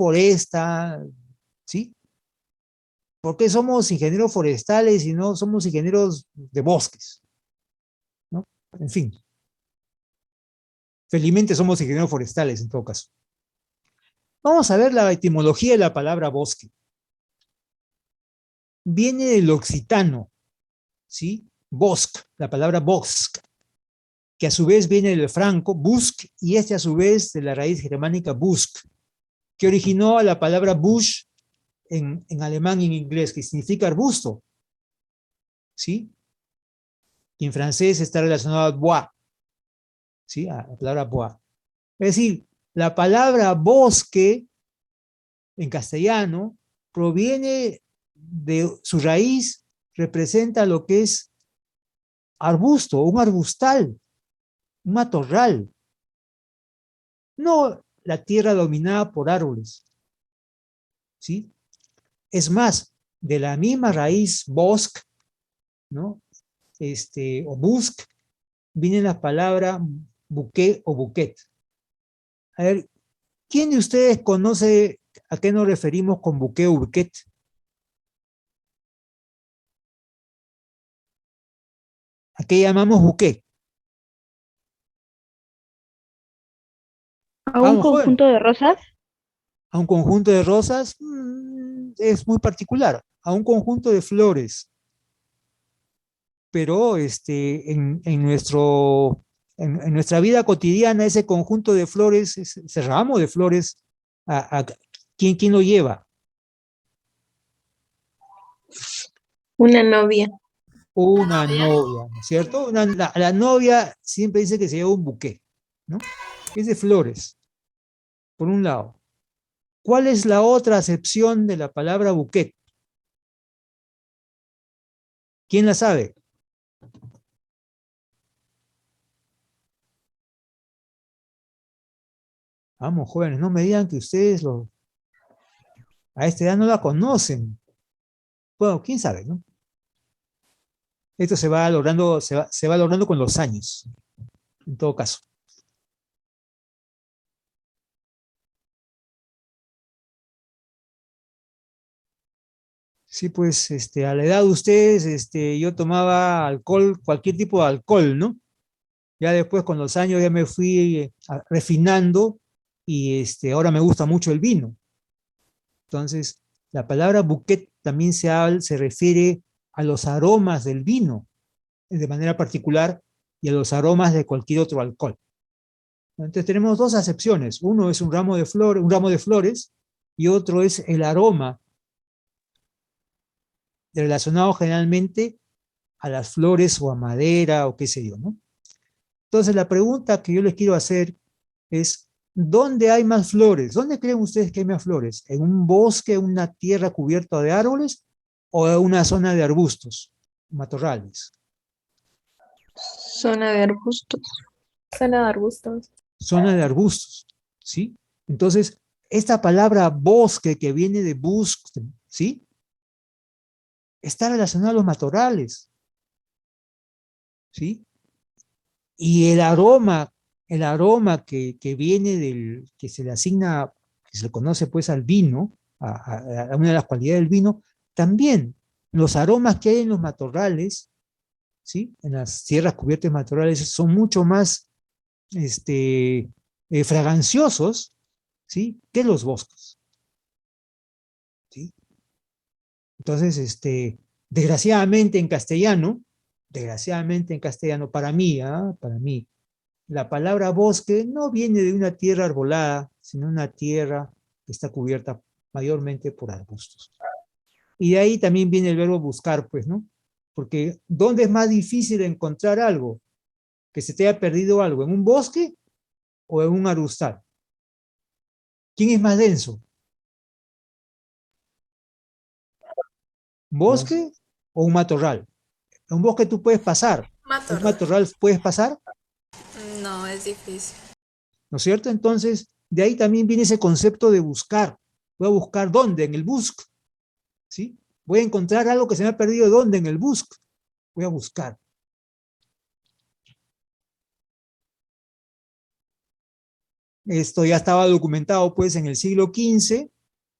foresta, ¿sí? ¿Por qué somos ingenieros forestales y no somos ingenieros de bosques? ¿No? En fin, felizmente somos ingenieros forestales en todo caso. Vamos a ver la etimología de la palabra bosque. Viene del occitano, ¿sí? Bosc, la palabra bosc, que a su vez viene del franco, busk, y este a su vez de la raíz germánica busk, que originó a la palabra bush en alemán y en inglés, que significa arbusto, ¿sí? Y en francés está relacionado a bois, ¿sí? A la palabra bois. Es decir, la palabra bosque en castellano proviene de su raíz, representa lo que es arbusto, un arbustal, un matorral, no la tierra dominada por árboles, ¿sí? Es más, de la misma raíz bosque, ¿no? O busc, viene la palabra bouquet o bouquet. A ver, ¿quién de ustedes conoce a qué nos referimos con bouquet o bouquet? ¿A qué llamamos bouquet? ¿A un Vamos, joven, conjunto de rosas? a un conjunto de rosas es muy particular, a un conjunto de flores, pero en nuestra vida cotidiana ese conjunto de flores, ese ramo de flores, ¿quién lo lleva? Una novia. Una novia, ¿no es cierto? La novia siempre dice que se lleva un buqué, ¿no? Es de flores, por un lado. ¿Cuál es la otra acepción de la palabra buquet? ¿Quién la sabe? Vamos, jóvenes, no me digan que ustedes a esta edad no la conocen. Bueno, quién sabe, ¿no? Esto se va logrando con los años, en todo caso. Sí, pues, a la edad de ustedes, yo tomaba alcohol, cualquier tipo de alcohol, ¿no? Ya después, con los años, ya me fui refinando y ahora me gusta mucho el vino. Entonces, la palabra bouquet también se refiere a los aromas del vino, de manera particular, y a los aromas de cualquier otro alcohol. Entonces, tenemos dos acepciones. Uno es un ramo de flores, y otro es el aroma, relacionado generalmente a las flores o a madera o qué sé yo, ¿no? Entonces, la pregunta que yo les quiero hacer es, ¿dónde hay más flores? ¿Dónde creen ustedes que hay más flores? ¿En un bosque, una tierra cubierta de árboles o en una zona de arbustos, matorrales? Zona de arbustos. Zona de arbustos. Zona de arbustos, ¿sí? Entonces, esta palabra bosque que viene de busk, ¿sí? Está relacionada a los matorrales, ¿sí? Y el aroma que viene que se le asigna, que se le conoce pues al vino, a una de las cualidades del vino, también los aromas que hay en los matorrales, ¿sí? En las tierras cubiertas de matorrales son mucho más fraganciosos, ¿sí? Que los bosques, ¿sí? Entonces, desgraciadamente en castellano, para mí, la palabra bosque no viene de una tierra arbolada, sino una tierra que está cubierta mayormente por arbustos. Y de ahí también viene el verbo buscar, pues, ¿no? Porque ¿dónde es más difícil encontrar algo? Que se te haya perdido algo, ¿en un bosque o en un arbustal? ¿Quién es más denso? ¿Un bosque o un matorral? En un bosque tú puedes pasar, en un Matorral. matorral puedes pasar, No, es difícil. ¿no es cierto? Entonces, de ahí también viene ese concepto de buscar. Voy a buscar dónde, en el busk, ¿sí? Voy a encontrar algo que se me ha perdido, ¿dónde? En el busk. Voy a buscar. Esto ya estaba documentado pues en el siglo XV,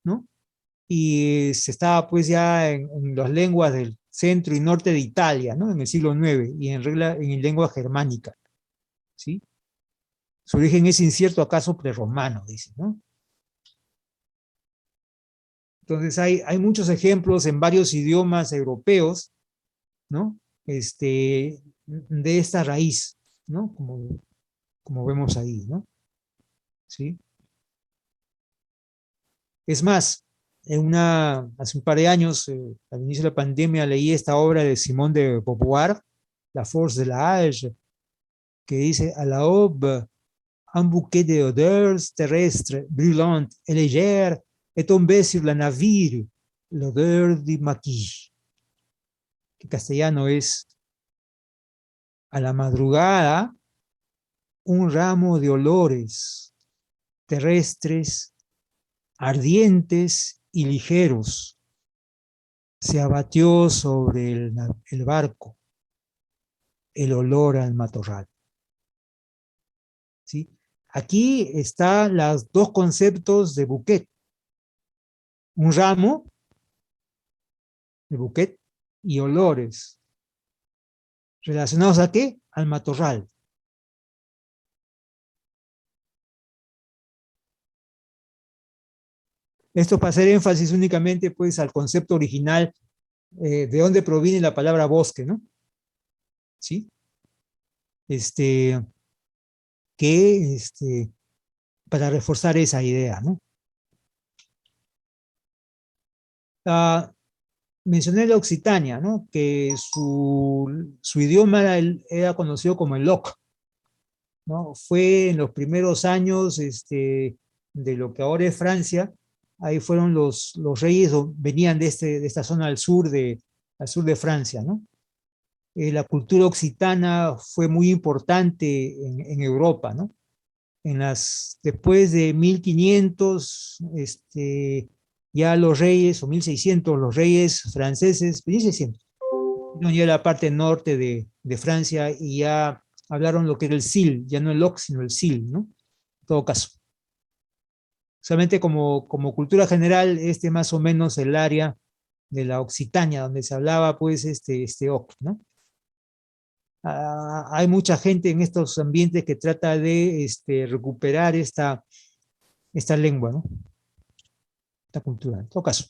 ¿no? Y se estaba pues ya en las lenguas del centro y norte de Italia, ¿no? En el siglo IX y en lengua germánica, ¿sí? Su origen es incierto, acaso prerromano, dice, ¿no? Entonces hay muchos ejemplos en varios idiomas europeos, ¿no? De esta raíz, ¿no? Como vemos ahí, ¿no? ¿Sí? Es más, hace un par de años, al inicio de la pandemia, leí esta obra de Simone de Beauvoir, La Force de l'âge, que dice, à l'aube, un bouquet d'odeurs terrestres, brûlantes et légères, est tombé sur la navire, l'odeur du maquis, que castellano es, a la madrugada, un ramo de olores terrestres, ardientes y ligeros, se abatió sobre el barco, el olor al matorral. ¿Sí? Aquí están los dos conceptos de bouquet. Un ramo de bouquet y olores. ¿Relacionados a qué? Al matorral. Esto para hacer énfasis únicamente pues al concepto original de dónde proviene la palabra bosque, ¿no? ¿Sí? Para reforzar esa idea, ¿no? Mencioné la Occitania, ¿no? Que su idioma era conocido como el Loc, ¿no? Fue en los primeros años de lo que ahora es Francia, ahí fueron los reyes, venían de esta zona al sur de Francia, ¿no? La cultura occitana fue muy importante en Europa, ¿no? Después de 1500, ya los reyes, o 1600, los reyes franceses, 1600, no, ya la parte norte de Francia y ya hablaron lo que era el Sil, ya no el Oc, sino el Sil, ¿no? En todo caso. Solamente como cultura general, más o menos el área de la Occitania, donde se hablaba, pues, Oc, ¿no? Hay mucha gente en estos ambientes que trata de recuperar esta lengua, ¿no? Esta cultura, en todo caso.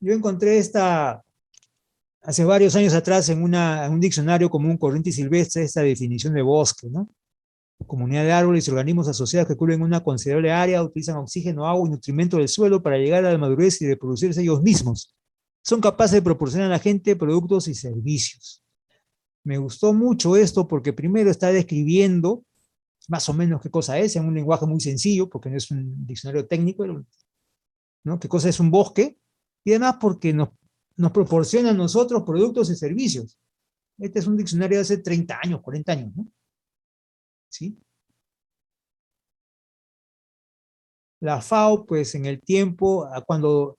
Yo encontré hace varios años atrás en un diccionario común corriente y silvestre, esta definición de bosque, ¿no? Comunidad de árboles y organismos asociados que cubren una considerable área, utilizan oxígeno, agua y nutrimento del suelo para llegar a la madurez y reproducirse ellos mismos. Son capaces de proporcionar a la gente productos y servicios. Me gustó mucho esto porque primero está describiendo más o menos qué cosa es, en un lenguaje muy sencillo, porque no es un diccionario técnico, ¿no? ¿Qué cosa es un bosque? Y además porque nos proporciona a nosotros productos y servicios. Este es un diccionario de hace 30 años, 40 años, ¿no? ¿Sí? La FAO, pues en el tiempo, cuando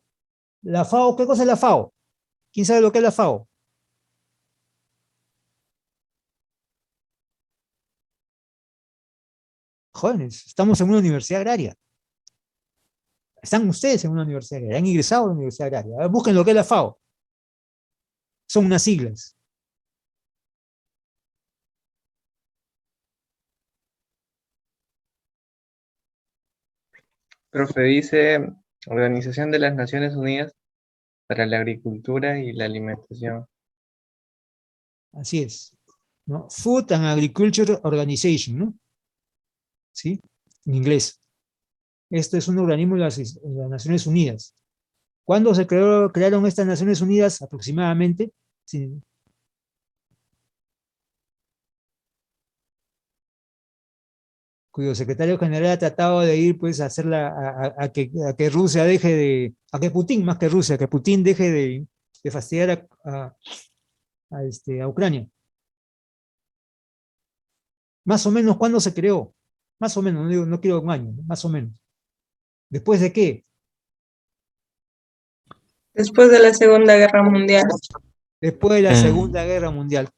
la FAO, ¿qué cosa es la FAO? ¿Quién sabe lo que es la FAO? Jóvenes, estamos en una universidad agraria. Están ustedes en una universidad agraria, han ingresado a la universidad agraria. A ver, busquen lo que es la FAO. Son unas siglas. Profe, dice Organización de las Naciones Unidas para la Agricultura y la Alimentación. Así es, ¿no? Food and Agriculture Organization, ¿no? ¿Sí? En inglés. Esto es un organismo de las Naciones Unidas. ¿Cuándo se crearon estas Naciones Unidas? Aproximadamente. Sí. Cuyo secretario general ha tratado de ir pues a a que Rusia deje a que Putin, más que Rusia, que Putin deje de fastidiar a Ucrania. Más o menos, ¿cuándo se creó? Más o menos, no quiero un año, más o menos. ¿Después de qué? Después de la Segunda Guerra Mundial. Después de la Segunda Guerra Mundial.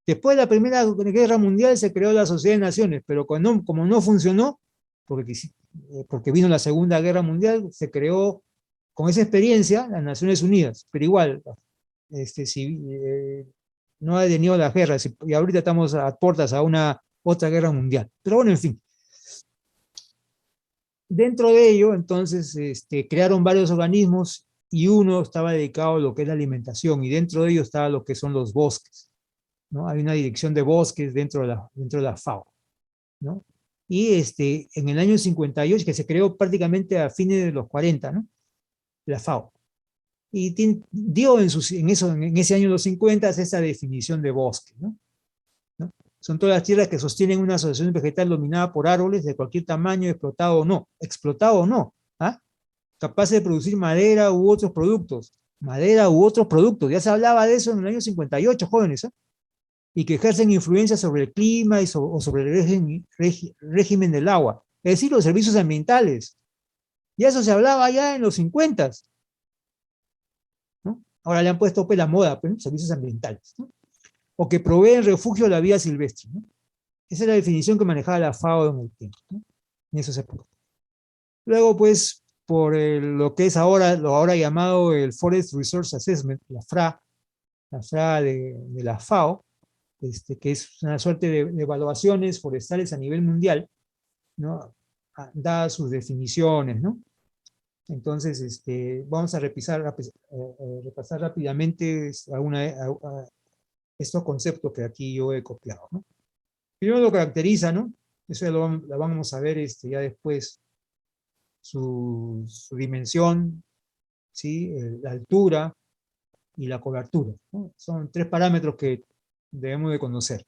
Después de la Primera Guerra Mundial se creó la Sociedad de Naciones, pero como no funcionó, porque vino la Segunda Guerra Mundial, se creó con esa experiencia las Naciones Unidas, pero igual, no ha detenido las guerras, y ahorita estamos a puertas a una otra guerra mundial. Pero bueno, en fin. Dentro de ello, entonces, crearon varios organismos y uno estaba dedicado a lo que es la alimentación, y dentro de ello estaba lo que son los bosques, ¿no? Hay una dirección de bosques dentro de la FAO, ¿no? Y en el año 58, que se creó prácticamente a fines de los 40, ¿no? La FAO. Y dio en ese año los 50 esa definición de bosque, ¿no? Son todas las tierras que sostienen una asociación vegetal dominada por árboles de cualquier tamaño, explotado o no, ¿ah? Capaces de producir madera u otros productos, ya se hablaba de eso en el año 58, jóvenes, ¿eh? Y que ejercen influencia sobre el clima o sobre el régimen del agua, es decir, los servicios ambientales. Y eso se hablaba ya en los 50, ¿no? Ahora le han puesto la moda, pues, servicios ambientales, ¿no? O que proveen refugio a la vida silvestre, ¿no? Esa es la definición que manejaba la FAO en el tiempo, ¿no? En esos épocas. Luego, pues, por lo que es lo ahora llamado el Forest Resource Assessment, la FRA de la FAO, que es una suerte de evaluaciones forestales a nivel mundial, ¿no? Dadas sus definiciones, ¿no? Entonces, vamos a repasar rápidamente estos conceptos que aquí yo he copiado, ¿no? Primero lo caracteriza, ¿no? Eso ya lo vamos a ver ya después, su dimensión, ¿sí? La altura y la cobertura, ¿no? Son 3 parámetros que debemos de conocer,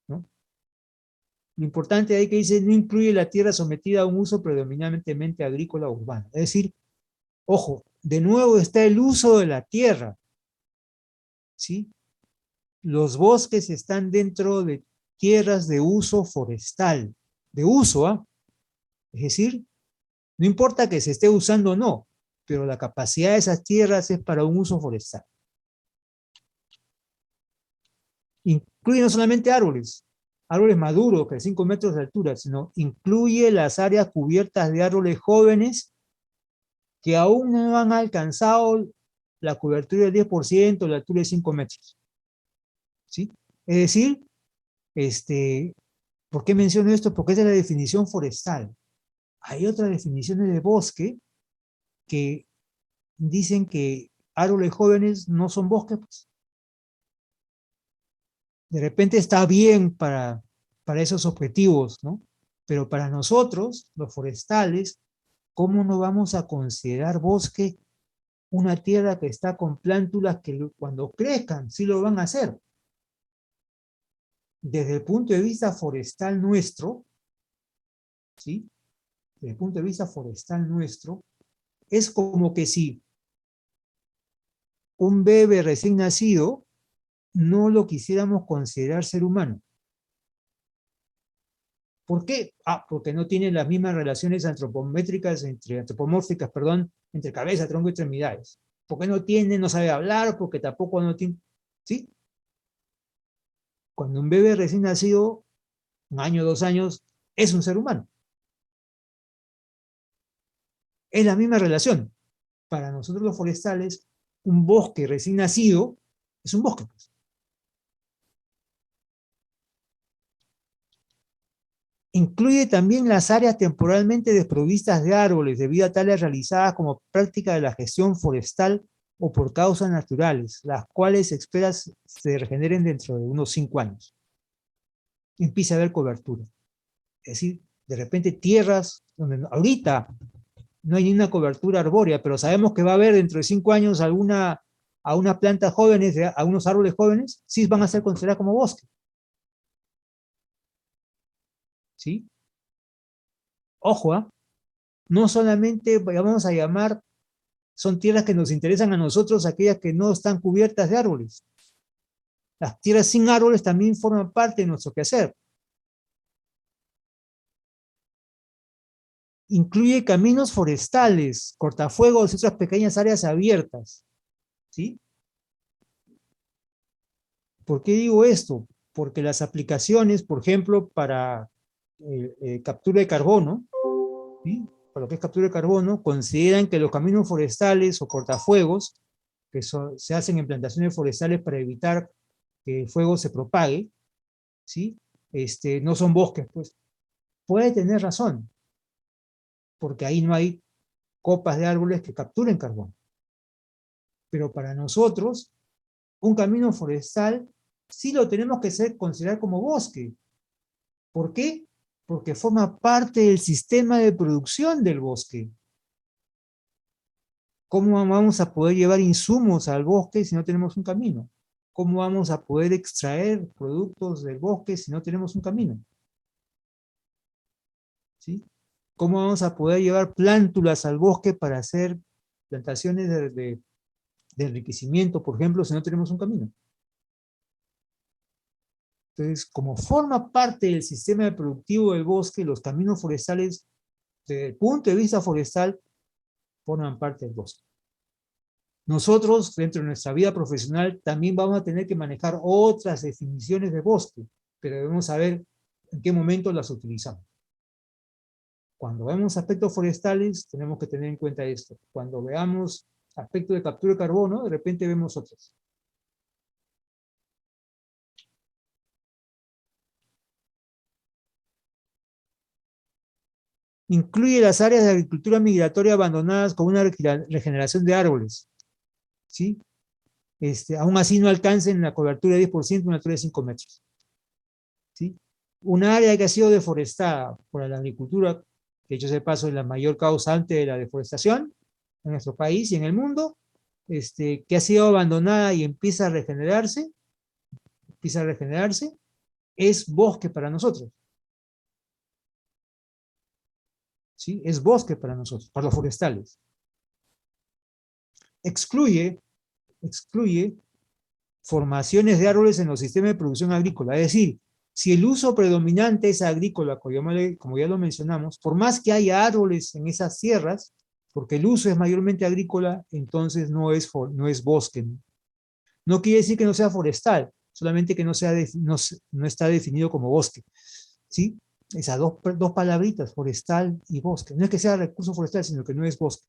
¿no? Lo importante ahí que dice, no incluye la tierra sometida a un uso predominantemente agrícola o urbano. Es decir, ojo, de nuevo está el uso de la tierra, ¿sí? Los bosques están dentro de tierras de uso forestal, de uso, ¿ah? Es decir, no importa que se esté usando o no, pero la capacidad de esas tierras es para un uso forestal. Incluye no solamente árboles maduros de 5 metros de altura, sino incluye las áreas cubiertas de árboles jóvenes que aún no han alcanzado la cobertura del 10%, la altura de 5 metros. ¿Sí? Es decir, ¿por qué menciono esto? Porque esa es la definición forestal. Hay otras definiciones de bosque que dicen que árboles jóvenes no son bosques, pues. De repente está bien para esos objetivos, ¿no? Pero para nosotros, los forestales, ¿cómo no vamos a considerar bosque una tierra que está con plántulas que cuando crezcan sí lo van a hacer? Desde el punto de vista forestal nuestro, ¿sí? Desde el punto de vista forestal nuestro, es como que si un bebé recién nacido no lo quisiéramos considerar ser humano. ¿Por qué? Porque no tiene las mismas relaciones antropomórficas, entre cabeza, tronco y extremidades. Porque no sabe hablar, porque tampoco no tiene, ¿sí? Cuando un bebé recién nacido, 1 año, 2 años, es un ser humano. Es la misma relación. Para nosotros los forestales, un bosque recién nacido es un bosque, pues. Incluye también las áreas temporalmente desprovistas de árboles, debido a tales realizadas como práctica de la gestión forestal o por causas naturales, las cuales se espera se regeneren dentro de unos 5 años. Empieza a haber cobertura. Es decir, de repente tierras donde ahorita no hay ni una cobertura arbórea, pero sabemos que va a haber dentro de 5 años a unas plantas jóvenes, a unos árboles jóvenes, sí van a ser consideradas como bosque. ¿Sí? Ojo, ¿eh? No solamente vamos a llamar, son tierras que nos interesan a nosotros, aquellas que no están cubiertas de árboles. Las tierras sin árboles también forman parte de nuestro quehacer. Incluye caminos forestales, cortafuegos y otras pequeñas áreas abiertas. ¿Sí? ¿Por qué digo esto? Porque las aplicaciones, por ejemplo, para captura de carbono, ¿sí? Para lo que es captura de carbono, consideran que los caminos forestales o cortafuegos, que se hacen en plantaciones forestales para evitar que el fuego se propague, ¿sí? No son bosques, pues. Puede tener razón, porque ahí no hay copas de árboles que capturen carbono. Pero para nosotros, un camino forestal sí lo tenemos que considerar como bosque. ¿Por qué? Porque forma parte del sistema de producción del bosque. ¿Cómo vamos a poder llevar insumos al bosque si no tenemos un camino? ¿Cómo vamos a poder extraer productos del bosque si no tenemos un camino? ¿Sí? ¿Cómo vamos a poder llevar plántulas al bosque para hacer plantaciones de enriquecimiento, por ejemplo, si no tenemos un camino? Entonces, como forma parte del sistema productivo del bosque, los caminos forestales, desde el punto de vista forestal, forman parte del bosque. Nosotros, dentro de nuestra vida profesional, también vamos a tener que manejar otras definiciones de bosque, pero debemos saber en qué momento las utilizamos. Cuando vemos aspectos forestales, tenemos que tener en cuenta esto. Cuando veamos aspectos de captura de carbono, de repente vemos otros. Incluye las áreas de agricultura migratoria abandonadas con una regeneración de árboles, ¿sí? Aún así no alcancen la cobertura de 10% de una altura de 5 metros. ¿Sí? Un área que ha sido deforestada por la agricultura, que hecho de paso es la mayor causante de la deforestación en nuestro país y en el mundo, que ha sido abandonada y empieza a regenerarse, es bosque para nosotros. ¿Sí? Es bosque para nosotros, para los forestales. Excluye formaciones de árboles en los sistemas de producción agrícola. Es decir, si el uso predominante es agrícola, como ya lo mencionamos, por más que haya árboles en esas sierras, porque el uso es mayormente agrícola, entonces no es bosque. No quiere decir que no sea forestal, solamente que no está definido como bosque. ¿Sí? Esas dos palabritas, forestal y bosque. No es que sea recurso forestal, sino que no es bosque.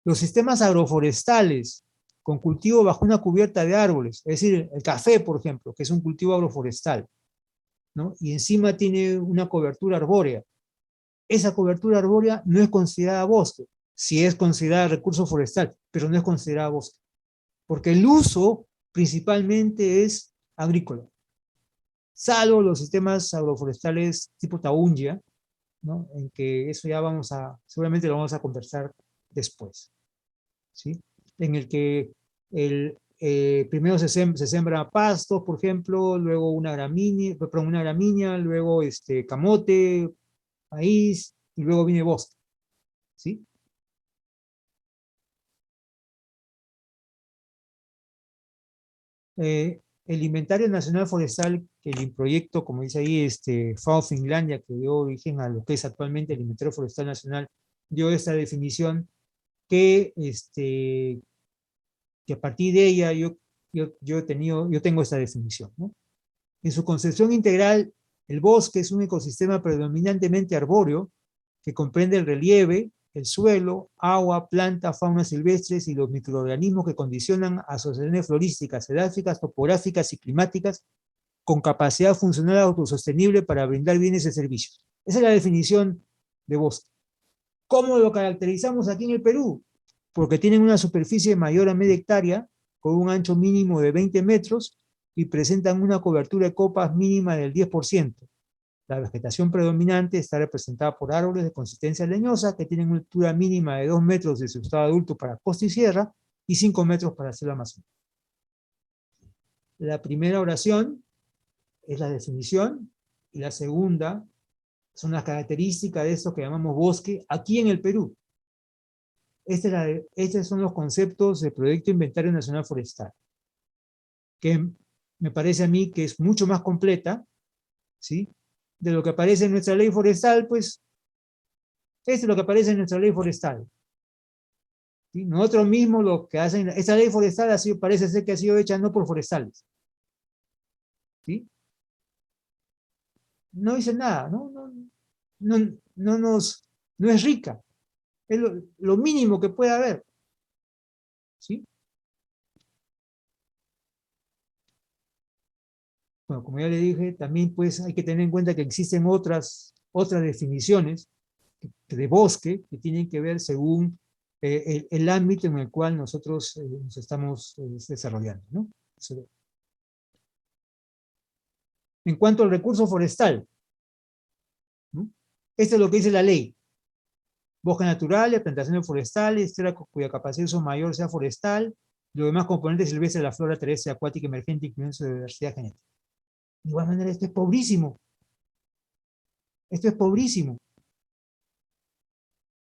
Los sistemas agroforestales, con cultivo bajo una cubierta de árboles, es decir, el café, por ejemplo, que es un cultivo agroforestal, ¿no? Y encima tiene una cobertura arbórea. Esa cobertura arbórea no es considerada bosque, sí es considerada recurso forestal, pero no es considerada bosque, porque el uso principalmente es agrícola, salvo los sistemas agroforestales tipo Taungia, ¿no? En que eso ya seguramente lo vamos a conversar después, ¿sí? En el que primero se siembra pastos, por ejemplo, luego una gramínea, luego camote, maíz, y luego viene bosque, ¿sí? El Inventario Nacional Forestal, que el proyecto, como dice ahí, FAO Finlandia, que dio origen a lo que es actualmente el Inventario Forestal Nacional, dio esta definición que a partir de ella yo tengo esta definición, ¿no? En su concepción integral, el bosque es un ecosistema predominantemente arbóreo que comprende el relieve, el suelo, agua, planta, fauna silvestres y los microorganismos que condicionan asociaciones florísticas, edáficas, topográficas y climáticas con capacidad funcional autosostenible para brindar bienes y servicios. Esa es la definición de bosque. ¿Cómo lo caracterizamos aquí en el Perú? Porque tienen una superficie mayor a media hectárea, con un ancho mínimo de 20 metros y presentan una cobertura de copas mínima del 10%. La vegetación predominante está representada por árboles de consistencia leñosa que tienen una altura mínima de 2 metros de su estado adulto para costa y sierra y 5 metros para selva amazónica. La primera oración es la definición y la segunda son las características de esto que llamamos bosque aquí en el Perú. Estos son los conceptos del Proyecto Inventario Nacional Forestal, que me parece a mí que es mucho más completa, ¿sí? De lo que aparece en nuestra ley forestal, pues, esto es lo que aparece en nuestra ley forestal. ¿Sí? Nosotros mismos lo que hacen, esta ley forestal ha sido, parece ser que ha sido hecha no por forestales. ¿Sí? No dice nada, no es rica. Es lo mínimo que puede haber. ¿Sí? Bueno, como ya le dije, también pues hay que tener en cuenta que existen otras definiciones de bosque que tienen que ver según el ámbito en el cual nosotros nos estamos desarrollando, ¿no? En cuanto al recurso forestal, ¿no? Esto es lo que dice la ley. Bosques naturales, plantaciones forestales, tierra cuya capacidad de uso mayor sea forestal, los demás componentes silvestres de la flora terrestre, acuática, emergente, incluyendo su diversidad genética. De igual manera, esto es pobrísimo. Esto es pobrísimo.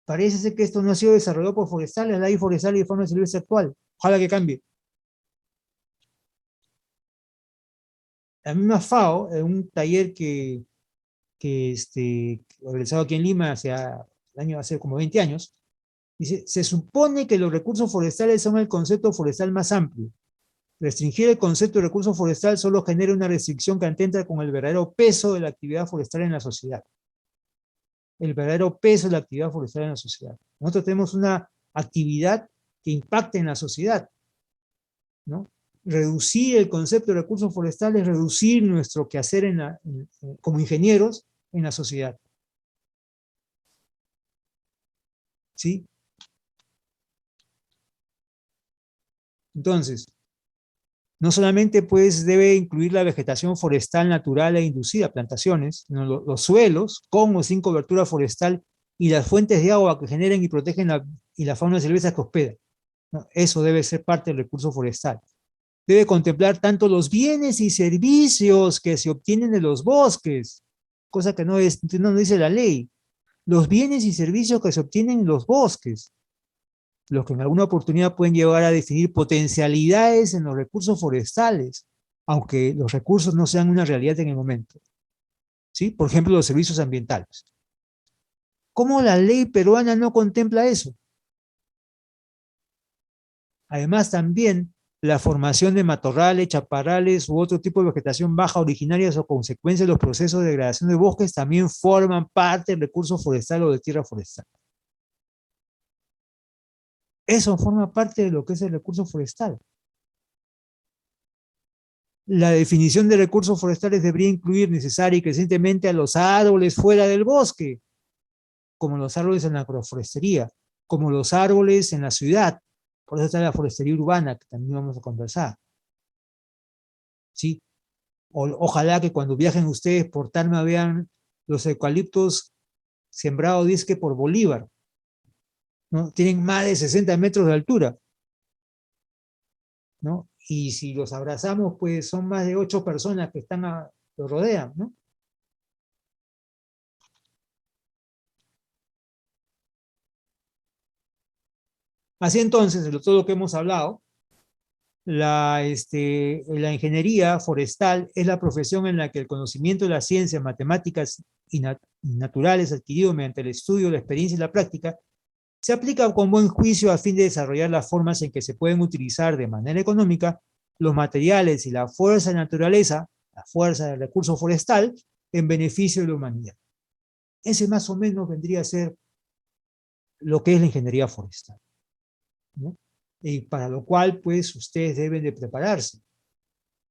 Parece ser que esto no ha sido desarrollado por forestales, la ley forestal y de fauna silvestre actual. Ojalá que cambie. La misma FAO, en un taller que organizado aquí en Lima hace como 20 años, dice, se supone que los recursos forestales son el concepto forestal más amplio. Restringir el concepto de recurso forestal solo genera una restricción que atenta con el verdadero peso de la actividad forestal en la sociedad. El verdadero peso de la actividad forestal en la sociedad. Nosotros tenemos una actividad que impacta en la sociedad, ¿no? Reducir el concepto de recursos forestales, reducir nuestro quehacer como ingenieros en la sociedad. ¿Sí? Entonces, no solamente pues debe incluir la vegetación forestal natural e inducida, plantaciones, sino los suelos, con o sin cobertura forestal, y las fuentes de agua que generan y protegen la fauna silvestre que hospeda, ¿no? Eso debe ser parte del recurso forestal. Debe contemplar tanto los bienes y servicios que se obtienen de los bosques, cosa que no dice la ley. Los bienes y servicios que se obtienen en los bosques, los que en alguna oportunidad pueden llevar a definir potencialidades en los recursos forestales, aunque los recursos no sean una realidad en el momento. ¿Sí? Por ejemplo, los servicios ambientales. ¿Cómo la ley peruana no contempla eso? Además, también la formación de matorrales, chaparrales u otro tipo de vegetación baja originarias o consecuencia de los procesos de degradación de bosques también forman parte del recurso forestal o de tierra forestal. Eso forma parte de lo que es el recurso forestal. La definición de recursos forestales debería incluir necesaria y crecientemente a los árboles fuera del bosque, como los árboles en la agroforestería, como los árboles en la ciudad. Por eso está la forestería urbana, que también vamos a conversar. ¿Sí? Ojalá que cuando viajen ustedes por Tarma vean los eucaliptos sembrados disque por Bolívar, ¿no? Tienen más de 60 metros de altura, ¿no? Y si los abrazamos, pues son más de 8 personas que lo rodean, ¿no? Así entonces, de todo lo que hemos hablado, la ingeniería forestal es la profesión en la que el conocimiento de las ciencias, matemáticas y naturales adquirido mediante el estudio, la experiencia y la práctica se aplica con buen juicio a fin de desarrollar las formas en que se pueden utilizar de manera económica los materiales y la fuerza de la naturaleza, la fuerza del recurso forestal, en beneficio de la humanidad. Ese más o menos vendría a ser lo que es la ingeniería forestal, ¿no? Y para lo cual, pues, ustedes deben de prepararse.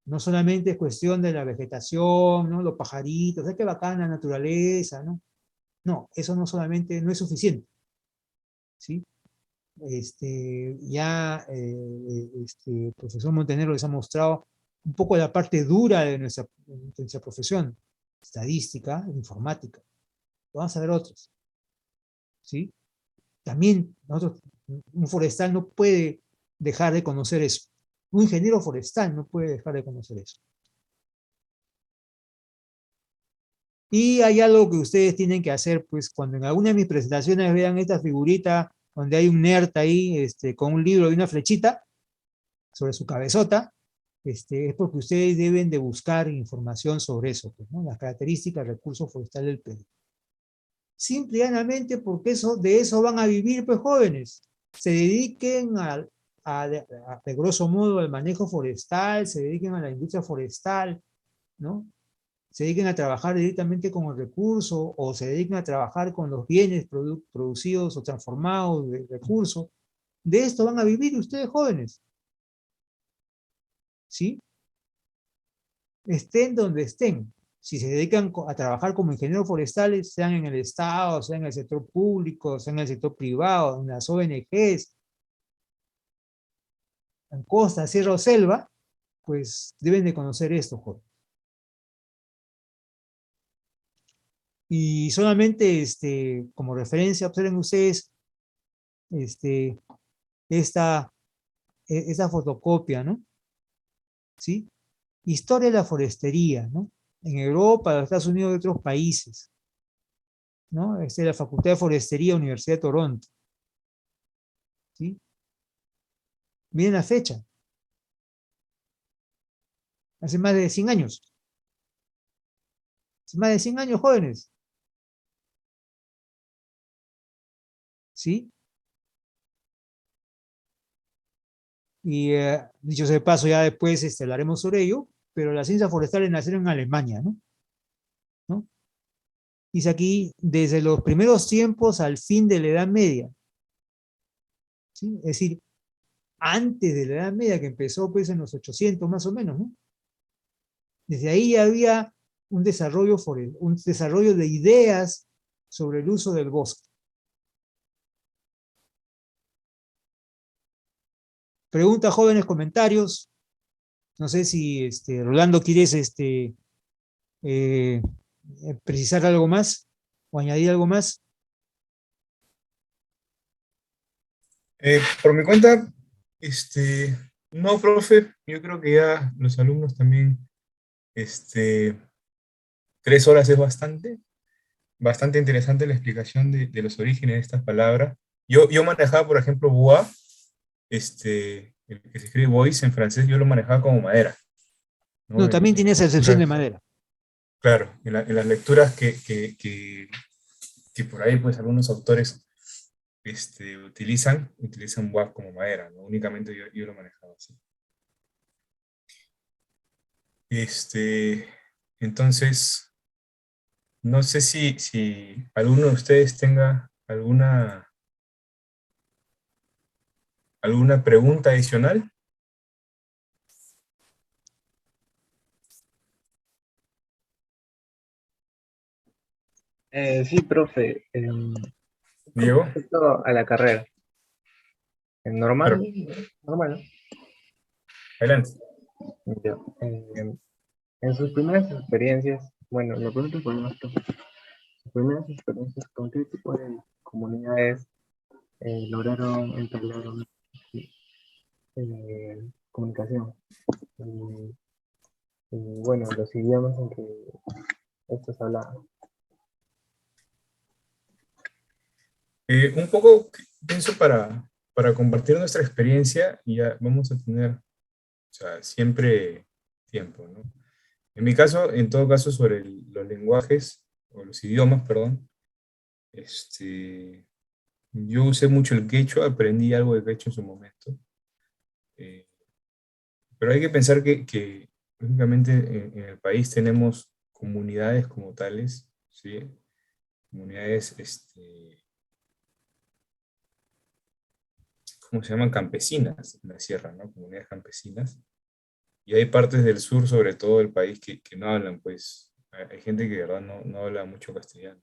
No solamente es cuestión de la vegetación, ¿no? Los pajaritos, qué bacana la naturaleza, ¿no? No, eso no solamente, no es suficiente, ¿sí? El profesor Montenegro les ha mostrado un poco la parte dura de nuestra profesión, estadística, informática. Vamos a ver otros, ¿sí? También un forestal no puede dejar de conocer eso. Un ingeniero forestal no puede dejar de conocer eso. Y hay algo que ustedes tienen que hacer, pues cuando en alguna de mis presentaciones vean esta figurita donde hay un nerd ahí con un libro y una flechita sobre su cabezota, es porque ustedes deben de buscar información sobre eso, pues, ¿no? Las características del recurso forestal del Perú. Simple y llanamente porque de eso van a vivir, pues, jóvenes. se dediquen de grosso modo al manejo forestal, se dediquen a la industria forestal, ¿no? Se dediquen a trabajar directamente con el recurso o se dediquen a trabajar con los bienes producidos o transformados del recurso. De esto van a vivir ustedes jóvenes. ¿Sí? Estén donde estén. Si se dedican a trabajar como ingenieros forestales, sean en el Estado, sean en el sector público, sean en el sector privado, en las ONGs, en costa, sierra o selva, pues deben de conocer esto, jóvenes. Y solamente como referencia, observen ustedes esta fotocopia, ¿no? ¿Sí? Historia de la forestería, ¿no? En Europa, en Estados Unidos y otros países, ¿no? Esta es la Facultad de Forestería, Universidad de Toronto. ¿Sí? Miren la fecha. Hace más de 100 años. Hace más de 100 años, jóvenes. ¿Sí? Y dicho sea de paso, ya después hablaremos sobre ello, pero las ciencias forestales nacieron en Alemania, ¿no? ¿No? Dice aquí, desde los primeros tiempos al fin de la Edad Media. ¿Sí? Es decir, antes de la Edad Media, que empezó pues en los 800 más o menos, ¿no? Desde ahí ya había un desarrollo de ideas sobre el uso del bosque. Preguntas, jóvenes, comentarios. No sé si Rolando quieres precisar algo más o añadir algo más. Por mi cuenta, no, profe, yo creo que ya los alumnos también, 3 horas es bastante interesante la explicación de los orígenes de estas palabras. Yo manejaba, por ejemplo, bois, el que se escribe voice en francés, yo lo manejaba como madera, ¿no? No, también tiene esa excepción de madera. Claro, en las lecturas que por ahí pues algunos autores utilizan bois como madera, ¿no? Únicamente yo lo manejaba así. Entonces, no sé si alguno de ustedes tenga alguna pregunta adicional. Sí, profe. Con Diego, respecto a la carrera. Normal, claro, normal, ¿no? adelante. Ya, en sus primeras experiencias, bueno, lo pregunto por esto, sus primeras experiencias, ¿con qué tipo de comunidades lograron entablar una comunicación? Y, y, bueno, los idiomas en que estos hablaban. Un poco, pienso, para compartir nuestra experiencia, y ya vamos a tener, o sea, siempre tiempo, ¿no? En mi caso, en todo caso, sobre los lenguajes, o los idiomas, perdón, yo usé mucho el quechua, aprendí algo de quechua en su momento, eh, pero hay que pensar que lógicamente en el país tenemos comunidades como tales, ¿sí? Comunidades, ¿cómo se llaman? Campesinas en la sierra, ¿no? Comunidades campesinas. Y hay partes del sur, sobre todo del país, que no hablan, pues, hay gente que de verdad no habla mucho castellano,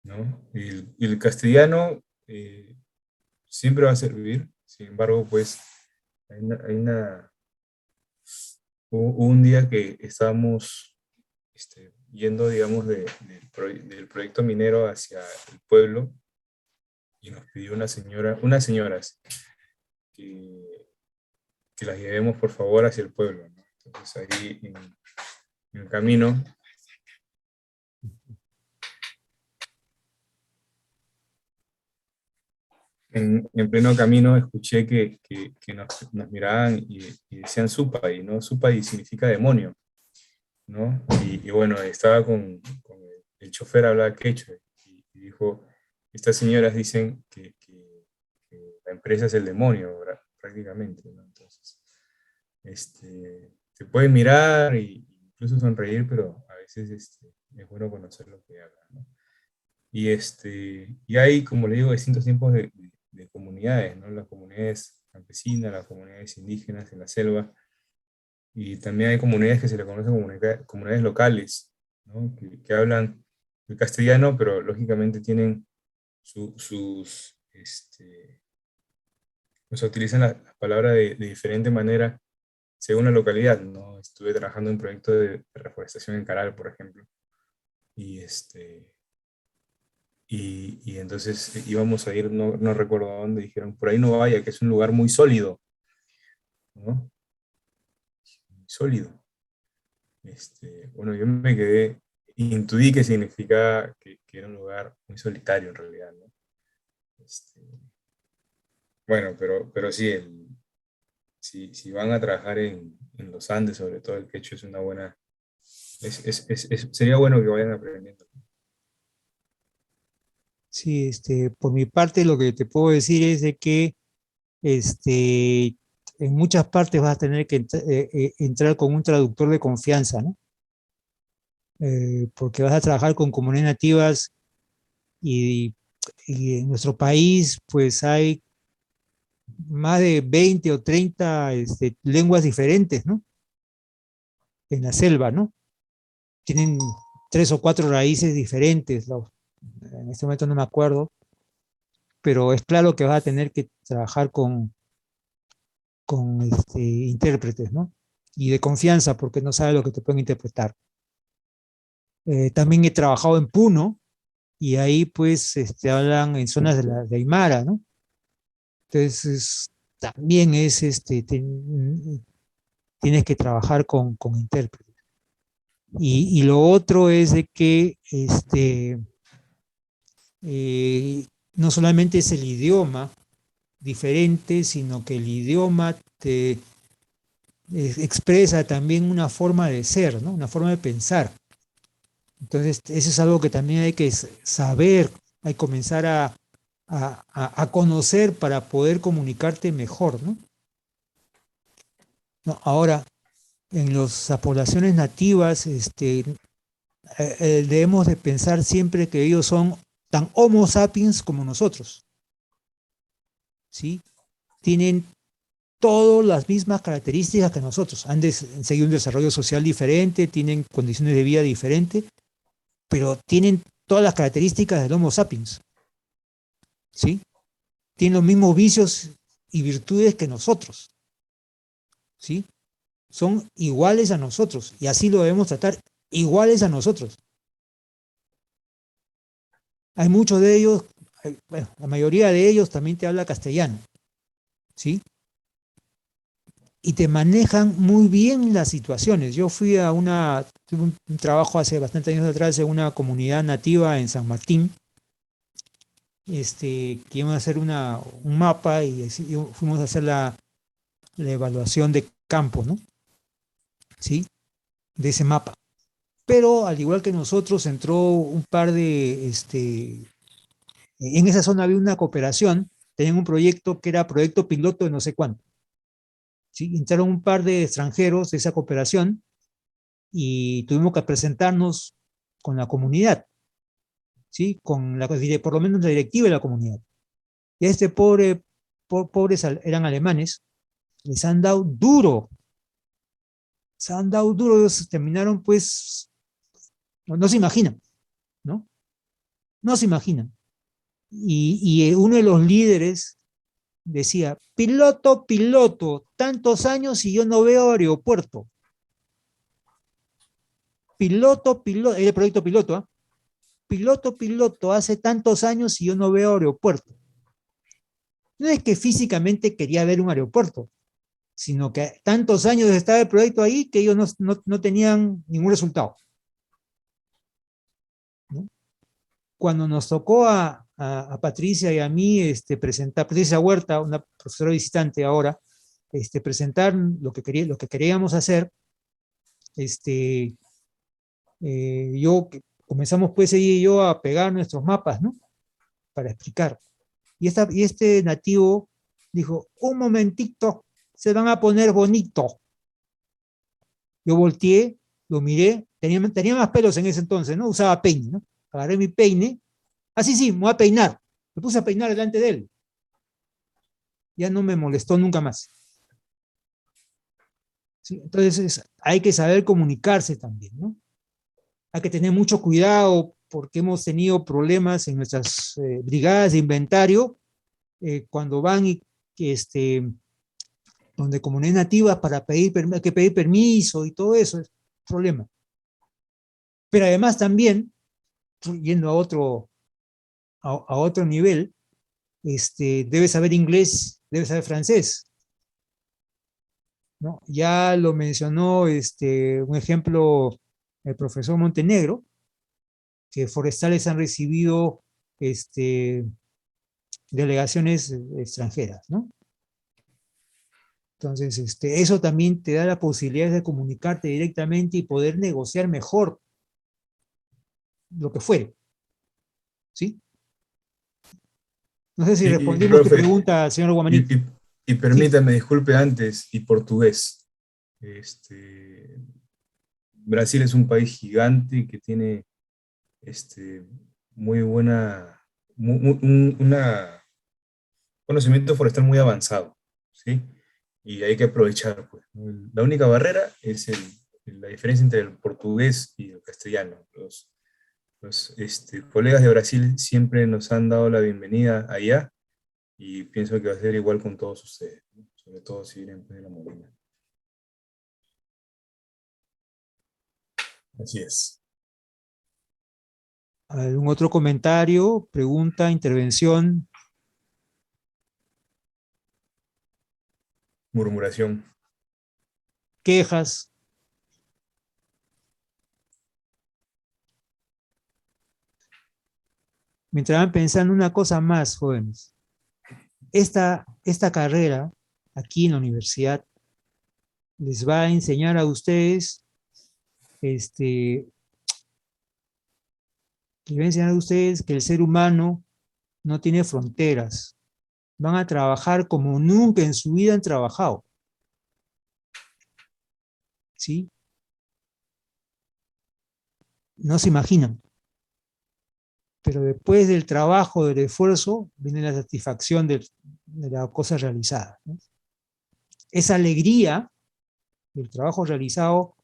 ¿no? Y el castellano siempre va a servir, sin embargo, pues, hubo un día que estábamos yendo, digamos, del proyecto minero hacia el pueblo, y nos pidió unas señoras, que las llevemos por favor hacia el pueblo, ¿no? Entonces ahí en el camino, en pleno camino, escuché que nos miraban y decían Supai, ¿no? Supai significa demonio, ¿no? Y bueno, estaba con el chofer, hablaba quechua, y dijo, estas señoras dicen que la empresa es el demonio, prácticamente, ¿no? Entonces, se puede mirar e incluso sonreír, pero a veces es bueno conocer lo que hablan, ¿no? Y hay, como le digo, distintos tipos de comunidades, ¿no? Las comunidades campesinas, las comunidades indígenas en la selva, y también hay comunidades que se le conocen como comunidades locales, ¿no? Que hablan el castellano, pero lógicamente tienen o sea, utilizan la palabra de diferente manera según la localidad, ¿no? Estuve trabajando en un proyecto de reforestación en Caral, por ejemplo, y y entonces íbamos a ir, no recuerdo a dónde, dijeron, por ahí no vaya, que es un lugar muy sólido, ¿no? Muy sólido. Bueno, yo me quedé, intuí que significaba que era un lugar muy solitario en realidad, ¿no? Bueno, pero sí, si van a trabajar en los Andes, sobre todo el quechua es una buena, sería bueno que vayan aprendiendo. Sí, por mi parte lo que te puedo decir es de que en muchas partes vas a tener que entrar con un traductor de confianza, ¿no? Porque vas a trabajar con comunidades nativas y, y en nuestro país pues hay más de 20 o 30 lenguas diferentes, ¿no? En la selva, ¿no? Tienen 3 o 4 raíces diferentes, en este momento no me acuerdo, pero es claro que vas a tener que trabajar con intérpretes, ¿no? Y de confianza, porque no sabes lo que te pueden interpretar. También he trabajado en Puno, y ahí pues hablan en zonas de Aymara, ¿no? Entonces, también tienes que trabajar con intérpretes. Y lo otro es de que no solamente es el idioma diferente, sino que el idioma te expresa también una forma de ser, ¿no? Una forma de pensar. Entonces, eso es algo que también hay que saber, hay que comenzar a conocer para poder comunicarte mejor, ¿no? No, ahora, en las poblaciones nativas, debemos de pensar siempre que ellos son tan homo sapiens como nosotros, ¿sí? Tienen todas las mismas características que nosotros. Han seguido un desarrollo social diferente, tienen condiciones de vida diferentes, pero tienen todas las características del Homo sapiens, ¿sí? Tienen los mismos vicios y virtudes que nosotros, ¿sí? Son iguales a nosotros y así lo debemos tratar, iguales a nosotros. Hay muchos de ellos, bueno, la mayoría de ellos también te habla castellano, ¿sí? Y te manejan muy bien las situaciones. Yo tuve un trabajo hace bastantes años atrás en una comunidad nativa en San Martín, que íbamos a hacer un mapa y fuimos a hacer la evaluación de campo, ¿no? ¿Sí? De ese mapa. Pero al igual que nosotros entró un par en esa zona había una cooperación, tenían un proyecto que era proyecto piloto de no sé cuánto. ¿Sí? Entraron un par de extranjeros de esa cooperación y tuvimos que presentarnos con la comunidad, ¿sí? Por lo menos la directiva de la comunidad. Y a pobres eran alemanes, les han dado duro, ellos terminaron pues, no se imaginan, ¿no? No se imaginan. Y uno de los líderes decía, piloto, tantos años y yo no veo aeropuerto. Piloto, el proyecto piloto, ¿eh? Piloto, hace tantos años y yo no veo aeropuerto. No es que físicamente quería ver un aeropuerto, sino que tantos años estaba el proyecto ahí que ellos no tenían ningún resultado, ¿no? Cuando nos tocó a Patricia y a mí presentar, Patricia Huerta, una profesora visitante ahora, presentar lo que queríamos hacer, comenzamos pues ella y yo a pegar nuestros mapas, ¿no? Para explicar. Y este nativo Dijo, un momentito, se van a poner bonito. Yo volteé, lo miré, tenía más pelos en ese entonces, ¿no? Usaba peine, ¿no? Agarré mi peine, así sí, me voy a peinar. Me puse a peinar delante de él. Ya no me molestó nunca más. ¿Sí? Entonces hay que saber comunicarse también, ¿no? Hay que tener mucho cuidado porque hemos tenido problemas en nuestras brigadas de inventario cuando van y donde comunidades nativas para pedir, hay que pedir permiso y todo eso, es un problema. Pero además también, yendo a otro nivel, debe saber inglés, debe saber francés, ¿no? Ya lo mencionó un ejemplo el profesor Montenegro, que forestales han recibido delegaciones extranjeras, ¿no? Entonces, eso también te da la posibilidad de comunicarte directamente y poder negociar mejor lo que fuere, ¿sí? No sé si Y, respondimos tu profe, pregunta, señor Guamaní. y, y- y Sí, permítame, disculpe antes, y portugués. Brasil es un país gigante que tiene muy buena, una conocimiento forestal muy avanzado, ¿sí? Y hay que aprovechar, pues, ¿no? La única barrera es la diferencia entre el portugués y el castellano. Los colegas de Brasil siempre nos han dado la bienvenida allá y pienso que va a ser igual con todos ustedes, ¿no? Sobre todo si vienen pues, de la Molina. Así es. ¿algún otro comentario, pregunta, intervención? Murmuración. Quejas. Mientras van pensando una cosa más, jóvenes. Esta carrera aquí en la universidad les va a enseñar a ustedes, les va a enseñar a ustedes que el ser humano no tiene fronteras. Van a trabajar como nunca en su vida han trabajado. ¿Sí? No se imaginan. Pero después del trabajo, del esfuerzo, viene la satisfacción de la cosa realizada, ¿no? Esa alegría del trabajo realizado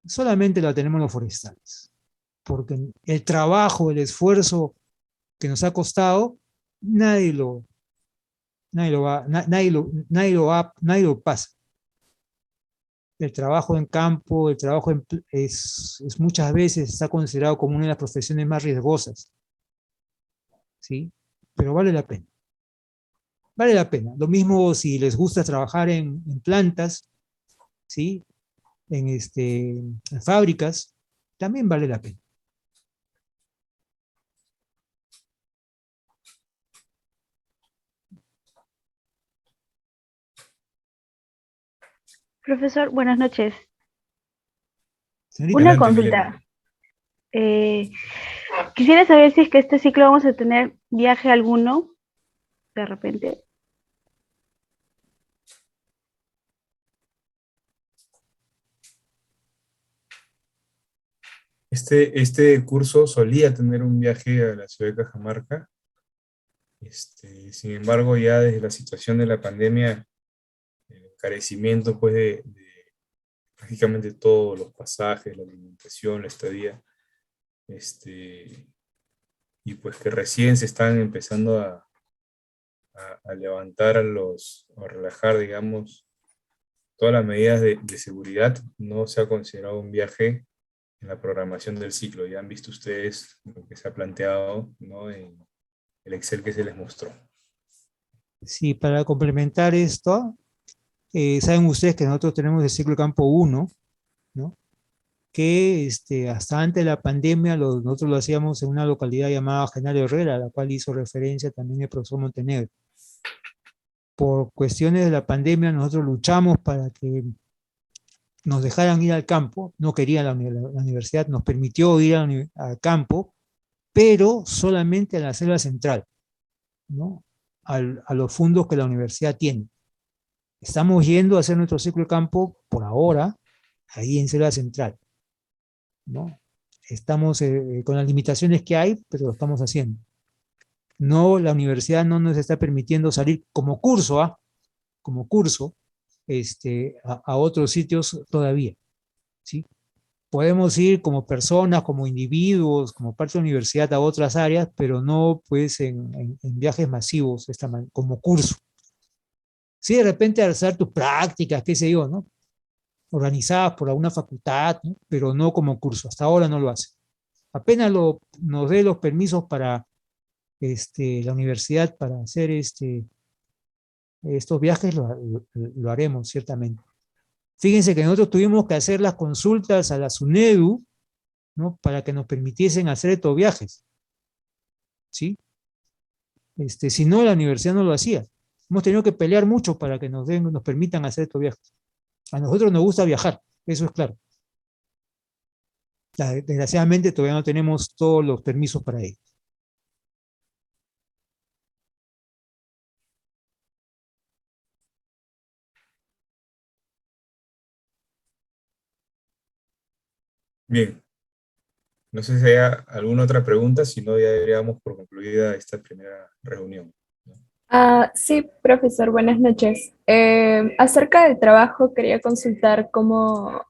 solamente la tenemos los forestales, porque el trabajo, el esfuerzo que nos ha costado, nadie lo nadie lo pasa. El trabajo en campo, es muchas veces está considerado como una de las profesiones más riesgosas, ¿sí? Pero vale la pena. Vale la pena. Lo mismo si les gusta trabajar en plantas, ¿sí? En fábricas, también vale la pena. Profesor, buenas noches. Señorita, Una Adelante, Milena. consulta. Eh, Quisiera saber si es que este ciclo vamos a tener viaje alguno, de repente. Este curso solía tener un viaje a la ciudad de Cajamarca. Sin embargo, ya desde la situación de la pandemia, el encarecimiento pues, de prácticamente todos los pasajes, la alimentación, la estadía, y pues que recién se están empezando a levantar a relajar, digamos, todas las medidas de seguridad, no se ha considerado un viaje en la programación del ciclo. Ya han visto ustedes lo que se ha planteado, ¿no? En el Excel que se les mostró. Sí, para complementar esto, saben ustedes que nosotros tenemos el ciclo campo 1, ¿no? Que hasta antes de la pandemia nosotros lo hacíamos en una localidad llamada Genaro Herrera, a la cual hizo referencia también el profesor Montenegro. Por cuestiones de la pandemia nosotros luchamos para que nos dejaran ir al campo, no quería la universidad, nos permitió ir al campo, pero solamente a la selva central, ¿no? a los fondos que la universidad tiene. Estamos yendo a hacer nuestro ciclo de campo por ahora, ahí en Selva Central, ¿no? Estamos con las limitaciones que hay, pero lo estamos haciendo. No, la universidad no nos está permitiendo salir como curso, como curso, a otros sitios todavía, ¿sí? Podemos ir como personas, como individuos, como parte de la universidad a otras áreas, pero no pues en viajes masivos como curso. Sí, de repente hacer tus prácticas, qué sé yo, ¿no? Organizadas por alguna facultad, ¿no? Pero no como curso. Hasta ahora no lo hace. Apenas nos dé los permisos para la universidad para hacer estos viajes, lo haremos ciertamente. Fíjense que nosotros tuvimos que hacer las consultas a la SUNEDU, ¿no? Para que nos permitiesen hacer estos viajes, ¿sí? Si no, la universidad no lo hacía. Hemos tenido que pelear mucho para que nos permitan hacer estos viajes. A nosotros nos gusta viajar, eso es claro. Desgraciadamente todavía no tenemos todos los permisos para ello. Bien, no sé si hay alguna otra pregunta, si no ya daríamos por concluida esta primera reunión, ¿no? Sí, profesor, buenas noches. Acerca del trabajo, quería consultar cómo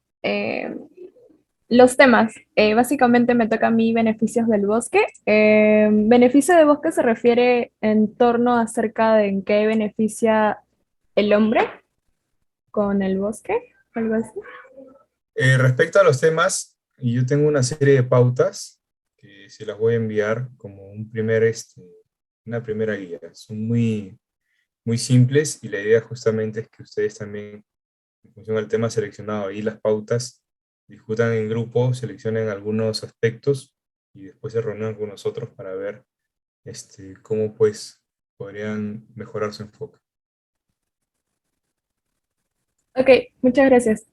los temas. Básicamente me toca a mí beneficios del bosque. Beneficio del bosque se refiere en torno acerca de en qué beneficia el hombre con el bosque, algo así. Respecto a los temas, yo tengo una serie de pautas que se las voy a enviar como una primera guía. Son muy, muy simples y la idea justamente es que ustedes también, en función del tema seleccionado ahí, las pautas, discutan en grupo, seleccionen algunos aspectos y después se reúnan con nosotros para ver cómo pues podrían mejorar su enfoque. Ok, muchas gracias.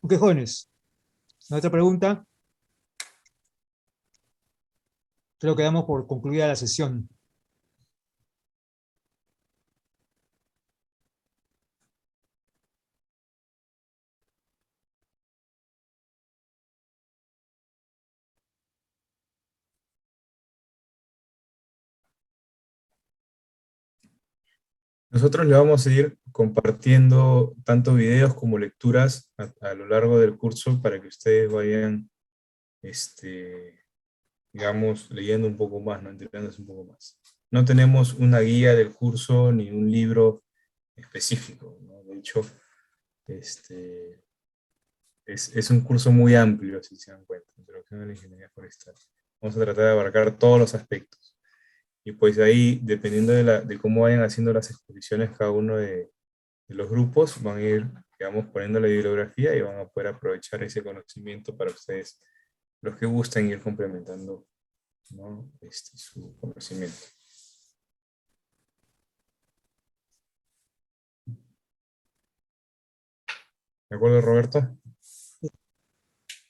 Ok, jóvenes. ¿Otra pregunta? Creo que damos por concluida la sesión. Nosotros le vamos a ir compartiendo tanto videos como lecturas a lo largo del curso para que ustedes vayan, digamos, leyendo un poco más, ¿no? Entendiéndose un poco más. No tenemos una guía del curso ni un libro específico, ¿no? De hecho, es un curso muy amplio, si se dan cuenta, Introducción a la Ingeniería Forestal. Vamos a tratar de abarcar todos los aspectos. Y pues ahí, dependiendo de cómo vayan haciendo las exposiciones cada uno de los grupos, van a ir, digamos, poniendo la bibliografía y van a poder aprovechar ese conocimiento para ustedes, los que gusten ir complementando, ¿no? Su conocimiento. ¿De acuerdo, Roberto?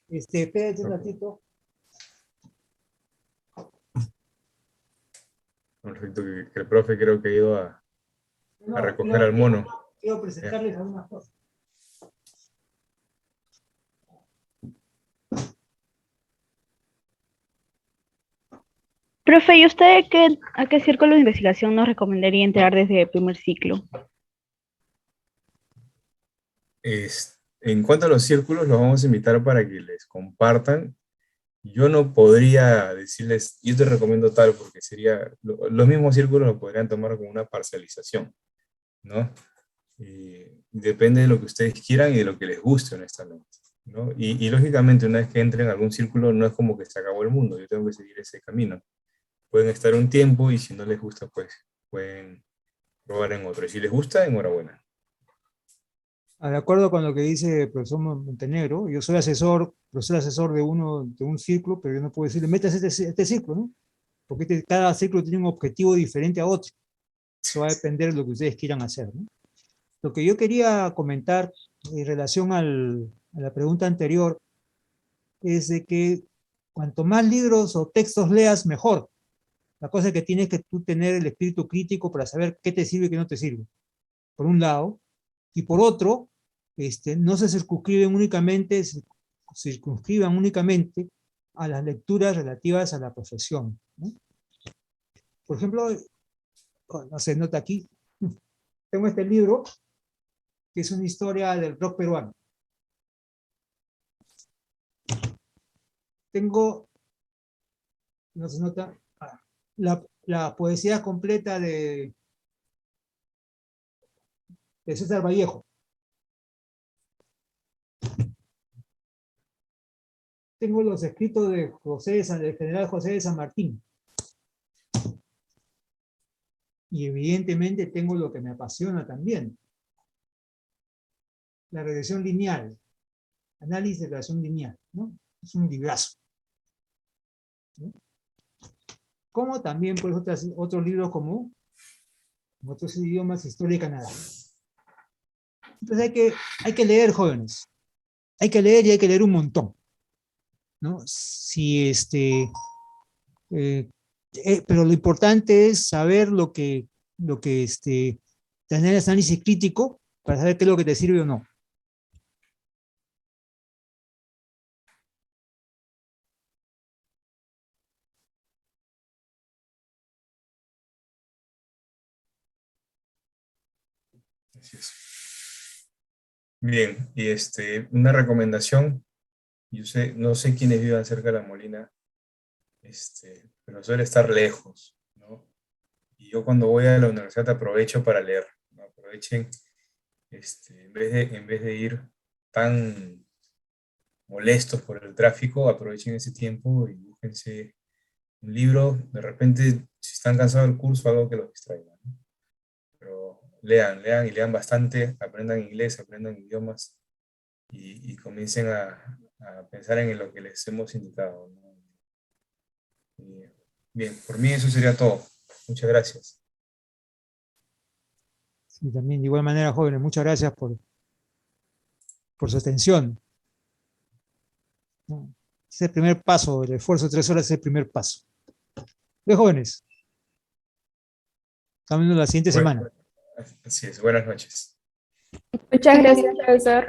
Espérate un ratito. Perfecto, que el profe creo que ha ido a recoger al mono. Quiero presentarles algunas cosas. Profe, ¿y usted a qué círculo de investigación nos recomendaría entrar desde el primer ciclo? En cuanto a los círculos, los vamos a invitar para que les compartan. Yo no podría decirles, yo te recomiendo tal, porque los mismos círculos lo podrían tomar como una parcialización, ¿no? Depende de lo que ustedes quieran y de lo que les guste, honestamente, ¿no? Y lógicamente, una vez que entren en algún círculo, no es como que se acabó el mundo, yo tengo que seguir ese camino. Pueden estar un tiempo y si no les gusta, pues pueden probar en otro. Y si les gusta, enhorabuena. De acuerdo con lo que dice el profesor Montenegro, yo soy profesor asesor de un círculo, pero yo no puedo decirle, metas este círculo, ¿no? Porque cada círculo tiene un objetivo diferente a otro. Eso va a depender de lo que ustedes quieran hacer, ¿no? Lo que yo quería comentar en relación a la pregunta anterior es de que Cuanto más libros o textos leas, mejor. La cosa es que tienes que tú tener el espíritu crítico para saber qué te sirve y qué no te sirve, por un lado. Y por otro, no se circunscriban únicamente a las lecturas relativas a la profesión, ¿no? Por ejemplo, no se nota aquí, tengo este libro, que es una historia del rock peruano. Tengo, no se nota, la poesía completa de César Vallejo. Tengo los escritos del general José de San Martín. Y evidentemente tengo lo que me apasiona también. La regresión lineal. Análisis de regresión lineal, ¿no? Es un librazo, ¿no? Como también pues otros libros como en otros idiomas, Historia de Canadá. Entonces hay que leer, jóvenes. Hay que leer y hay que leer un montón, ¿no? Si pero lo importante es saber tener ese análisis crítico para saber qué es lo que te sirve o no. Así es. Bien, y una recomendación, no sé quiénes vivan cerca de La Molina, pero suele estar lejos, ¿no? Y yo cuando voy a la universidad aprovecho para leer, ¿no? Aprovechen, en vez de ir tan molestos por el tráfico, aprovechen ese tiempo y búsquense un libro, de repente, si están cansados del curso, algo que los distraiga, ¿no? Pero lean y lean bastante, aprendan inglés, aprendan idiomas y comiencen a pensar en lo que les hemos indicado, ¿no? Bien, por mí eso sería todo. Muchas gracias. Y también de igual manera, jóvenes, muchas gracias por su atención, ¿no? Es el primer paso, el esfuerzo de 3 horas es el primer paso. Bien, jóvenes, estamos viendo la siguiente semana. Así es, buenas noches. Muchas gracias, profesor.